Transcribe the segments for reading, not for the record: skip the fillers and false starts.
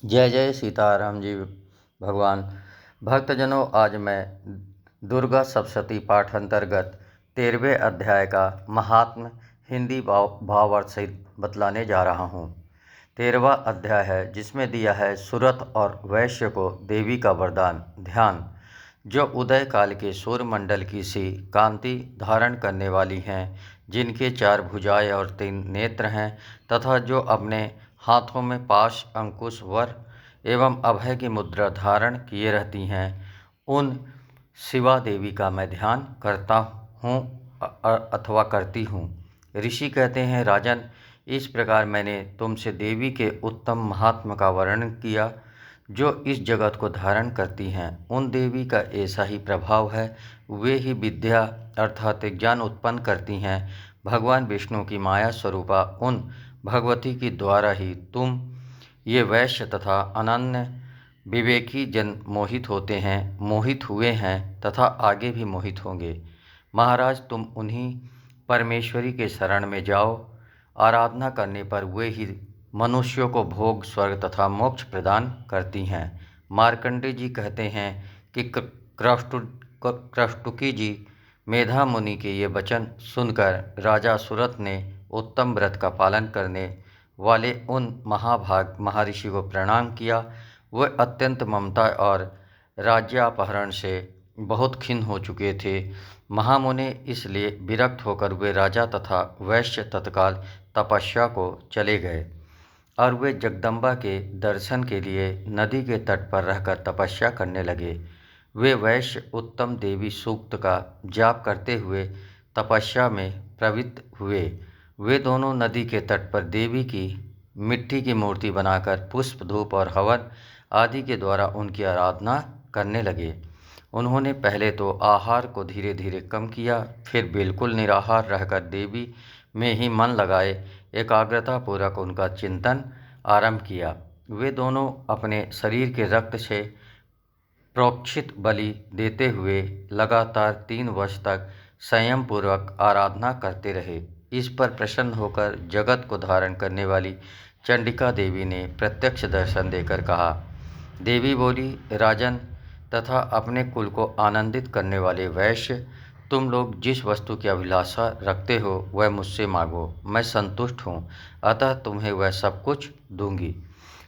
जय जय सीताराम जी। भगवान भक्तजनों, आज मैं दुर्गा सप्तशती पाठ अंतर्गत 13वें अध्याय का महात्म्य हिंदी भावार्थ सहित बतलाने जा रहा हूँ। 13वां अध्याय है जिसमें दिया है सुरथ और वैश्य को देवी का वरदान। ध्यान। जो उदय काल के सूर्यमंडल की सी कांति धारण करने वाली हैं, जिनके 4 भुजाएं और 3 नेत्र हैं, तथा जो अपने हाथों में पाश, अंकुश, वर एवं अभय की मुद्रा धारण किए रहती हैं, उन शिवा देवी का मैं ध्यान करता हूँ अथवा करती हूँ। ऋषि कहते हैं, राजन, इस प्रकार मैंने तुमसे देवी के उत्तम महात्मा का वर्णन किया जो इस जगत को धारण करती हैं। उन देवी का ऐसा ही प्रभाव है, वे ही विद्या अर्थात ज्ञान उत्पन्न करती हैं। भगवान विष्णु की माया स्वरूपा उन भगवती की द्वारा ही तुम ये वैश्य तथा अनन्य विवेकी जन मोहित हुए हैं तथा आगे भी मोहित होंगे। महाराज, तुम उन्हीं परमेश्वरी के शरण में जाओ। आराधना करने पर वे ही मनुष्यों को भोग, स्वर्ग तथा मोक्ष प्रदान करती हैं। मार्कंडेय जी कहते हैं कि क्रष्टुकी जी मेधा मुनि के ये वचन सुनकर राजा सुरथ ने उत्तम व्रत का पालन करने वाले उन महाभाग महर्षि को प्रणाम किया। वह अत्यंत ममता और राज्यापहरण से बहुत खिन्न हो चुके थे। महामुनि इसलिए विरक्त होकर वे राजा तथा वैश्य तत्काल तपस्या को चले गए और वे जगदम्बा के दर्शन के लिए नदी के तट पर रहकर तपस्या करने लगे। वे वैश्य उत्तम देवी सूक्त का जाप करते हुए तपस्या में प्रवृत्त हुए। वे दोनों नदी के तट पर देवी की मिट्टी की मूर्ति बनाकर पुष्प, धूप और हवन आदि के द्वारा उनकी आराधना करने लगे। उन्होंने पहले तो आहार को धीरे धीरे कम किया, फिर बिल्कुल निराहार रहकर देवी में ही मन लगाए एकाग्रता पूर्वक उनका चिंतन आरंभ किया। वे दोनों अपने शरीर के रक्त से प्रोक्षित बलि देते हुए लगातार 3 वर्ष तक संयम पूर्वक आराधना करते रहे। इस पर प्रसन्न होकर जगत को धारण करने वाली चंडिका देवी ने प्रत्यक्ष दर्शन देकर कहा। देवी बोली, राजन तथा अपने कुल को आनंदित करने वाले वैश्य, तुम लोग जिस वस्तु की अभिलाषा रखते हो वह मुझसे मांगो, मैं संतुष्ट हूँ, अतः तुम्हें वह सब कुछ दूंगी।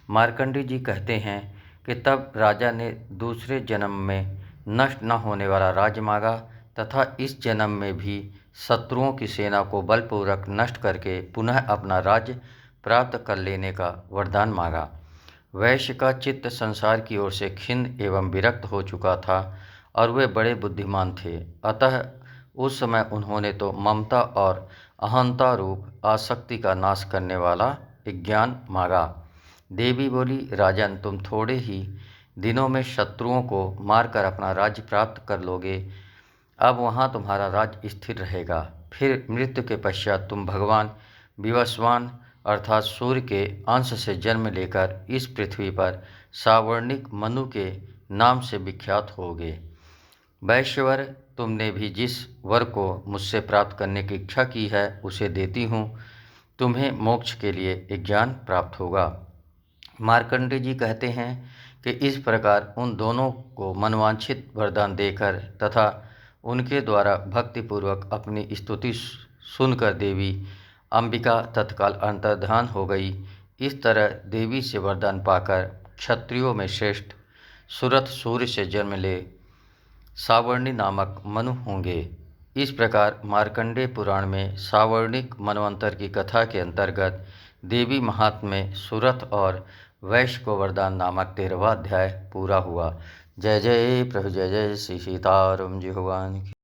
मार्कंडेय जी कहते हैं कि तब राजा ने दूसरे जन्म में नष्ट न होने वाला राज्य मांगा तथा इस जन्म में भी शत्रुओं की सेना को बलपूर्वक नष्ट करके पुनः अपना राज्य प्राप्त कर लेने का वरदान मांगा। वैश्य का चित्त संसार की ओर से खिन्न एवं विरक्त हो चुका था और वे बड़े बुद्धिमान थे, अतः उस समय उन्होंने तो ममता और अहंता रूप आसक्ति का नाश करने वाला ज्ञान मांगा। देवी बोली, राजन, तुम थोड़े ही दिनों में शत्रुओं को मारकर अपना राज्य प्राप्त कर लोगे। अब वहाँ तुम्हारा राज्य स्थिर रहेगा। फिर मृत्यु के पश्चात तुम भगवान विवस्वान अर्थात सूर्य के अंश से जन्म लेकर इस पृथ्वी पर सावर्णिक मनु के नाम से विख्यात होगे। वैश्यवर, तुमने भी जिस वर को मुझसे प्राप्त करने की इच्छा की है उसे देती हूँ। तुम्हें मोक्ष के लिए ज्ञान प्राप्त होगा। मार्कंडेय जी कहते हैं कि इस प्रकार उन दोनों को मनवांछित वरदान देकर तथा उनके द्वारा भक्तिपूर्वक अपनी स्तुति सुनकर देवी अंबिका तत्काल अंतर्धान हो गई। इस तरह देवी से वरदान पाकर क्षत्रियों में श्रेष्ठ सुरथ सूर्य से जन्म ले सावर्णी नामक मनु होंगे। इस प्रकार मार्कंडेय पुराण में सावर्णिक मनवंतर की कथा के अंतर्गत देवी महात्म्य में सुरथ और वैश्य को वरदान नामक 13वां अध्याय पूरा हुआ। जय जय प्रभु, जय जय श्री सीताराम जी भगवान की।